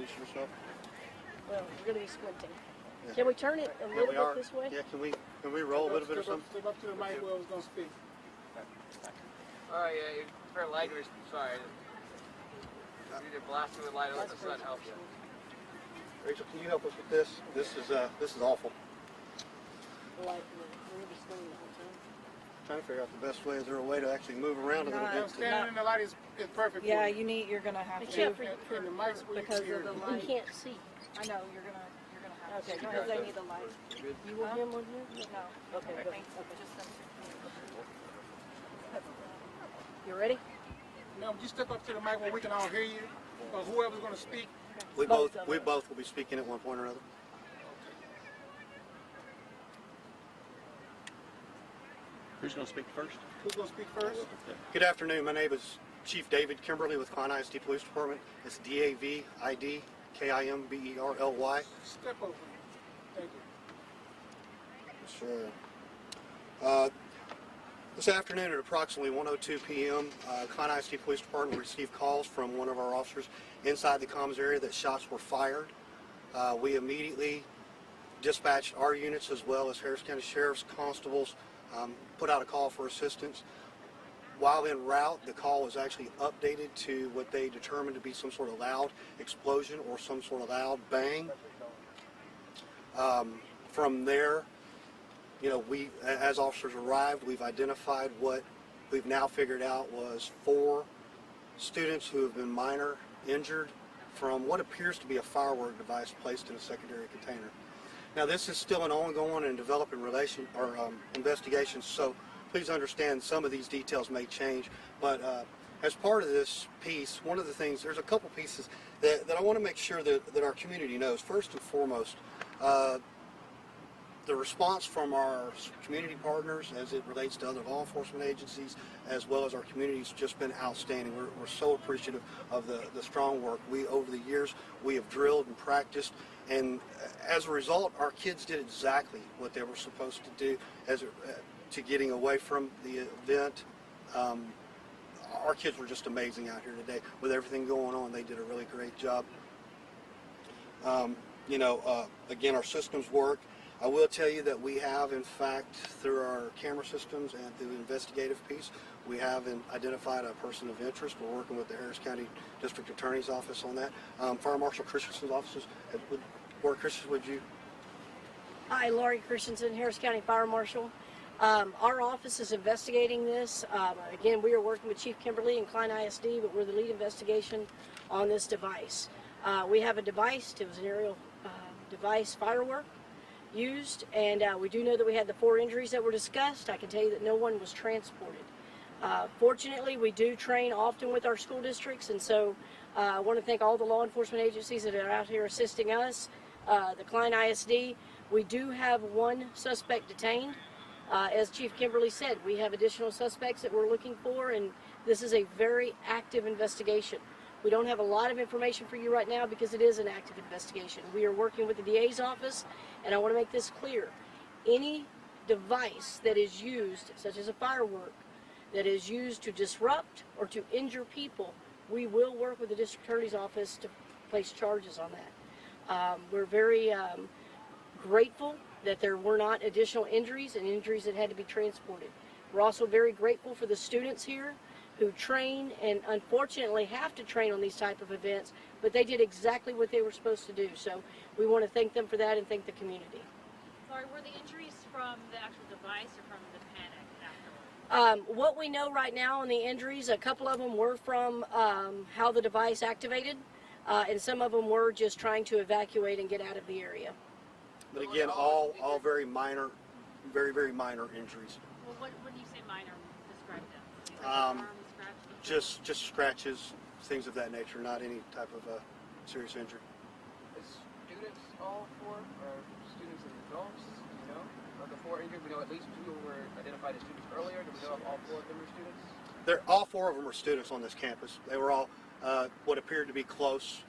introduce yourself? Well, we're going to be squinting. Yeah. Can we turn it a little bit this way? Yeah, can we roll a little bit or something? Step up to the mic where I was going to speak. Oh yeah, for light, sorry. You need to blast it with light, let the sun help you. Rachel, can you help us with this? This is awful. We're going to be squinting the whole time. Trying to figure out the best way. Is there a way to actually move around a little bit? Standing in the light is perfect. Yeah, you're gonna have to. Except And the mic's where you because can hear of the it. light. You can't see. I know you're gonna have to. Okay, go Because ahead. they need the light. You want him on here? No. Okay, I good. think Okay. just them. You ready? No, just step up to the mic where we can all hear you, or whoever's going to speak. We Both both of we them. both will be speaking at one point or another. Who's going to speak first? Who's going to speak first? Good afternoon. My name is Chief David Kimberly with Klein ISD Police Department. It's DAVID KIMBERLY. Step over. Thank you. Sure. This afternoon at approximately 1:02 p.m., Klein ISD Police Department received calls from one of our officers inside the comms area that shots were fired. We immediately dispatched our units as well as Harris County Sheriff's constables, put out a call for assistance. While en route, the call was actually updated to what they determined to be some sort of loud explosion or some sort of loud bang. From there, you know, we, as officers arrived, we've identified what we've now figured out was 4 students who have been minor injured from what appears to be a firework device placed in a secondary container. Now, this is still an ongoing and developing investigation, so please understand some of these details may change. But as part of this piece, one of the things, there's a couple pieces that I want to make sure that our community knows. First and foremost, the response from our community partners as it relates to other law enforcement agencies as well as our community has just been outstanding. We're so appreciative of the strong work. Over the years, we have drilled and practiced, and as a result, our kids did exactly what they were supposed to do to getting away from the event. Our kids were just amazing out here today. With everything going on, they did a really great job. Again, our systems work. I will tell you that we have, in fact, through our camera systems and through the investigative piece, we have identified a person of interest. We're working with the Harris County District Attorney's Office on that. Fire Marshal Christensen's offices. Would you? Hi, Laurie Christensen, Harris County Fire Marshal. Our office is investigating this. Again, we are working with Chief Kimberly and Klein ISD, but we're the lead investigation on this device. We have a device. It was an aerial device firework used, and we do know that we had the 4 injuries that were discussed. I can tell you that no one was transported. Fortunately, we do train often with our school districts, and so I want to thank all the law enforcement agencies that are out here assisting us. The Klein ISD, we do have 1 suspect detained. As Chief Kimberly said, we have additional suspects that we're looking for, and this is a very active investigation. We don't have a lot of information for you right now because it is an active investigation. We are working with the DA's office, and I want to make this clear. Any device that is used, such as a firework, that is used to disrupt or to injure people, we will work with the District Attorney's Office to place charges on that. We're very grateful that there were not additional injuries and injuries that had to be transported. We're also very grateful for the students here who train and unfortunately have to train on these type of events, but they did exactly what they were supposed to do. So we want to thank them for that and thank the community. Sorry, were the injuries from the actual device or from the panic afterwards? What we know right now on the injuries, a couple of them were from how the device activated, and some of them were just trying to evacuate and get out of the area. But again, all very minor, very minor injuries. Well, what when you say minor, describe them. Like arm scratch? Just scratches, things of that nature, not any type of serious injury. Is students all 4, or students and adults? You know, of the 4 injured, we know at least 2 were identified as students earlier. Do we know if all 4 of them were students? All 4 of them are students on this campus. They were all what appeared to be close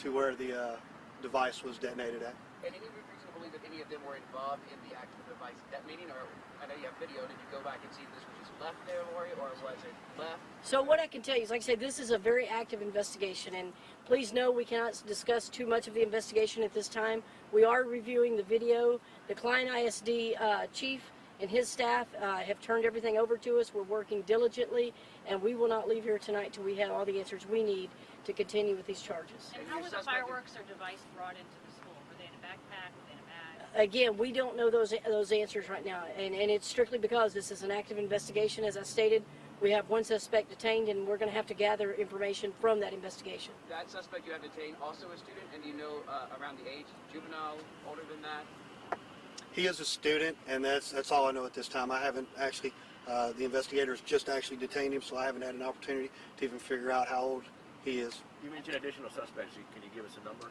to where the device was detonated at. And any reason to believe that any of them were involved in the actual device detonating, or I know you have video. Did you go back and see if this was just left there, Lori, or was it left? So what I can tell you is, like I said, this is a very active investigation, and please know we cannot discuss too much of the investigation at this time. We are reviewing the video. The Klein ISD chief and his staff have turned everything over to us. We're working diligently, and we will not leave here tonight till we have all the answers we need to continue with these charges. And how were the fireworks or device brought into the school? Were they in a backpack? Were they in a bag? Again, we don't know those answers right now, and it's strictly because this is an active investigation. As I stated, we have one suspect detained, and we're going to have to gather information from that investigation. That suspect you have detained also a student, and do you know around the age, juvenile, older than that? He is a student, and that's all I know at this time. I haven't actually, the investigators just actually detained him, so I haven't had an opportunity to even figure out how old he is. You mentioned additional suspects. Can you give us a number?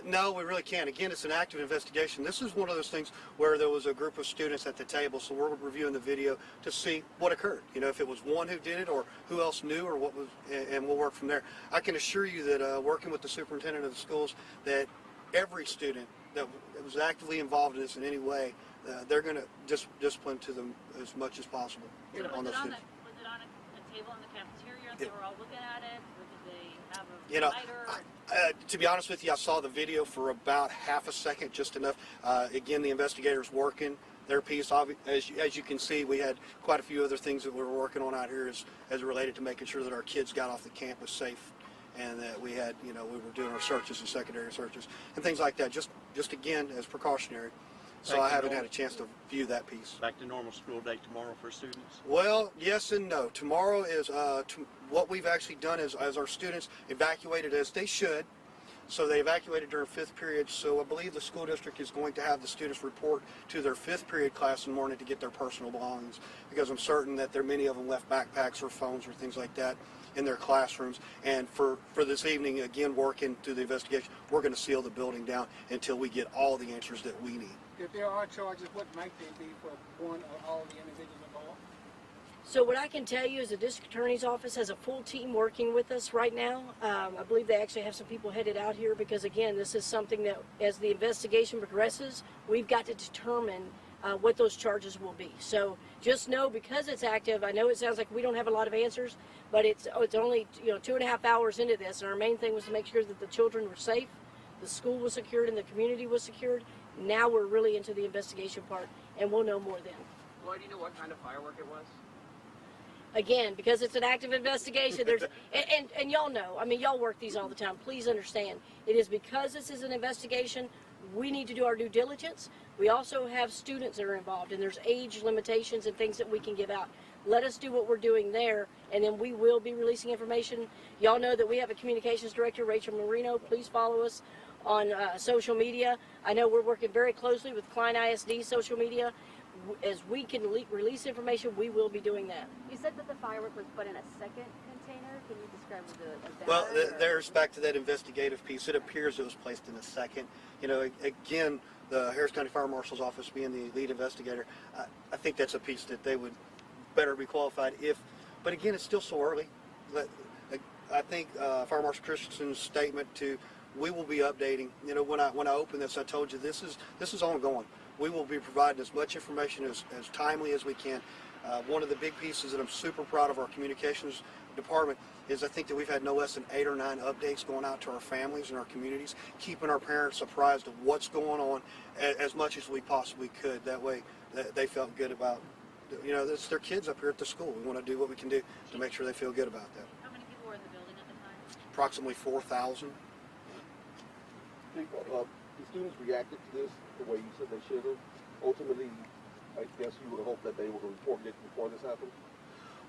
No, we really can't. Again, it's an active investigation. This is one of those things where there was a group of students at the table, so we're reviewing the video to see what occurred. You know, if it was one who did it or who else knew or what was, and we'll work from there. I can assure you that working with the superintendent of the schools, that every student that was actively involved in this in any way, they're going to discipline to them as much as possible on those students. Was it on a table in the cafeteria? They were all looking at it? Or did they have a You know, lighter? to be honest with you, I saw the video for about half a second, just enough. Again, the investigators working their piece. As you can see, we had quite a few other things that we were working on out here as related to making sure that our kids got off the campus safe, and that we had, you know, we were doing our searches and secondary searches and things like that. Just again as precautionary. So I haven't had a chance to view that piece. Back to normal school day tomorrow for students? Well, yes and no. Tomorrow is what we've actually done is, as our students evacuated as they should. So they evacuated during fifth period. So I believe the school district is going to have the students report to their fifth period class in the morning to get their personal belongings, because I'm certain that many of them left backpacks or phones or things like that in their classrooms. And for this evening, again, working through the investigation, we're going to seal the building down until we get all the answers that we need. If there are charges, what might they be for one or all the individuals involved? So what I can tell you is the district attorney's office has a full team working with us right now. I believe they actually have some people headed out here because, again, this is something that, as the investigation progresses, we've got to determine what those charges will be. So just know, because it's active, I know it sounds like we don't have a lot of answers, but it's only 2.5 hours into this, and our main thing was to make sure that the children were safe, the school was secured, and the community was secured. Now we're really into the investigation part, and we'll know more then. Lloyd, do you know what kind of firework it was? Again, because it's an active investigation, there's and y'all know, I mean, y'all work these all the time. Please understand, it is because this is an investigation, we need to do our due diligence. We also have students that are involved, and there's age limitations and things that we can give out. Let us do what we're doing there, and then we will be releasing information. Y'all know that we have a communications director, Rachel Marino. Please follow us on social media. I know we're working very closely with Klein ISD social media. As we can release information, we will be doing that. You said that the firework was put in a second container. Can you describe the Well, there's back to that investigative piece. It appears it was placed in a second. You know, again, the Harris County Fire Marshal's office being the lead investigator, I think that's a piece that they would better be qualified if. But again, it's still so early. I think Fire Marshal Christensen's statement we will be updating. You know, when I open this, I told you this is ongoing. We will be providing as much information as timely as we can. One of the big pieces that I'm super proud of our communications department is I think that we've had no less than 8 or 9 updates going out to our families and our communities, keeping our parents apprised of what's going on as much as we possibly could. That way they felt good about, you know, it's their kids up here at the school. We want to do what we can do to make sure they feel good about that. How many people were in the building at the time? Approximately 4,000. The students reacted to this the way you said they should have. Ultimately, I guess you would have hoped that they would have reported it before this happened.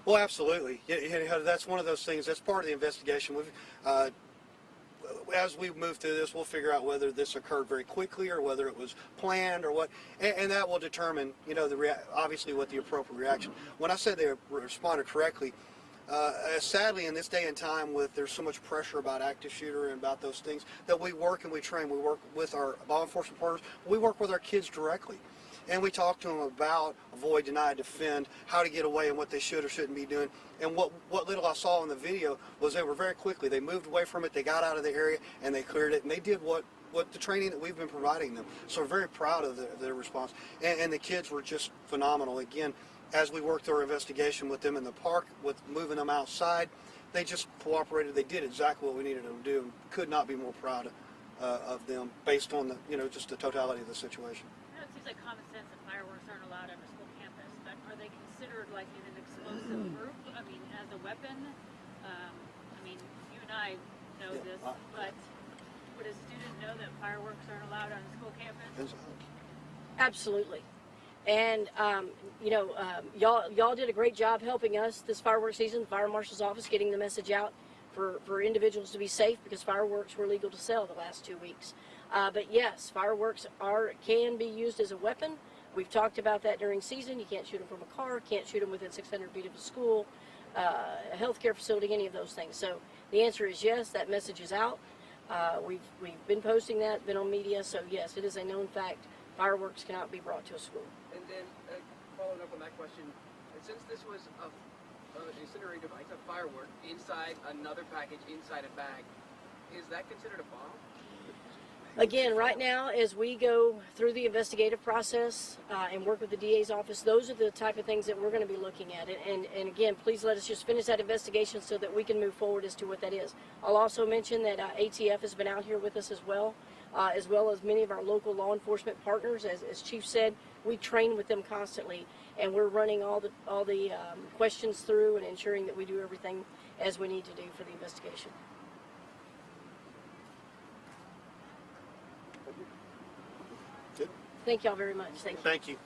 Well, absolutely. That's one of those things. That's part of the investigation. As we move through this, we'll figure out whether this occurred very quickly or whether it was planned or what, and that will determine, you know, obviously what the appropriate reaction. When I said they responded correctly, sadly in this day and time, there's so much pressure about active shooter and about those things, that we work and we train. We work with our law enforcement partners. We work with our kids directly. And we talk to them about avoid, deny, defend, how to get away and what they should or shouldn't be doing. And what little I saw in the video was they were very quickly, they moved away from it, they got out of the area and they cleared it, and they did what what the training that we've been providing them. So we're very proud of their response. And the kids were just phenomenal. Again, as we worked through our investigation with them in the park, with moving them outside, they just cooperated. They did exactly what we needed them to do. Could not be more proud of them based on the, just the totality of the situation. I know it seems like common sense that fireworks aren't allowed on a school campus, but are they considered like in an explosive group? I mean, as a weapon? I mean, you and I know this, but would a student know that fireworks aren't allowed on a school campus? Absolutely. And, y'all did a great job helping us this fireworks season, the Fire Marshal's Office, getting the message out for individuals to be safe because fireworks were legal to sell the last 2 weeks. But yes, fireworks can be used as a weapon. We've talked about that during season. You can't shoot them from a car, can't shoot them within 600 feet of a school, a healthcare facility, any of those things. So the answer is yes, that message is out. We've been posting that, been on media, so yes, it is a known fact. Fireworks cannot be brought to a school. And then, following up on that question, since this was an incinerator device, a firework, inside another package, inside a bag, is that considered a bomb? Again, right now, as we go through the investigative process and work with the DA's office, those are the type of things that we're going to be looking at. And again, please let us just finish that investigation so that we can move forward as to what that is. I'll also mention that ATF has been out here with us as well as many of our local law enforcement partners. As Chief said, we train with them constantly, and we're running all the questions through and ensuring that we do everything as we need to do for the investigation. Good. Thank y'all very much. Thank you. Thank you.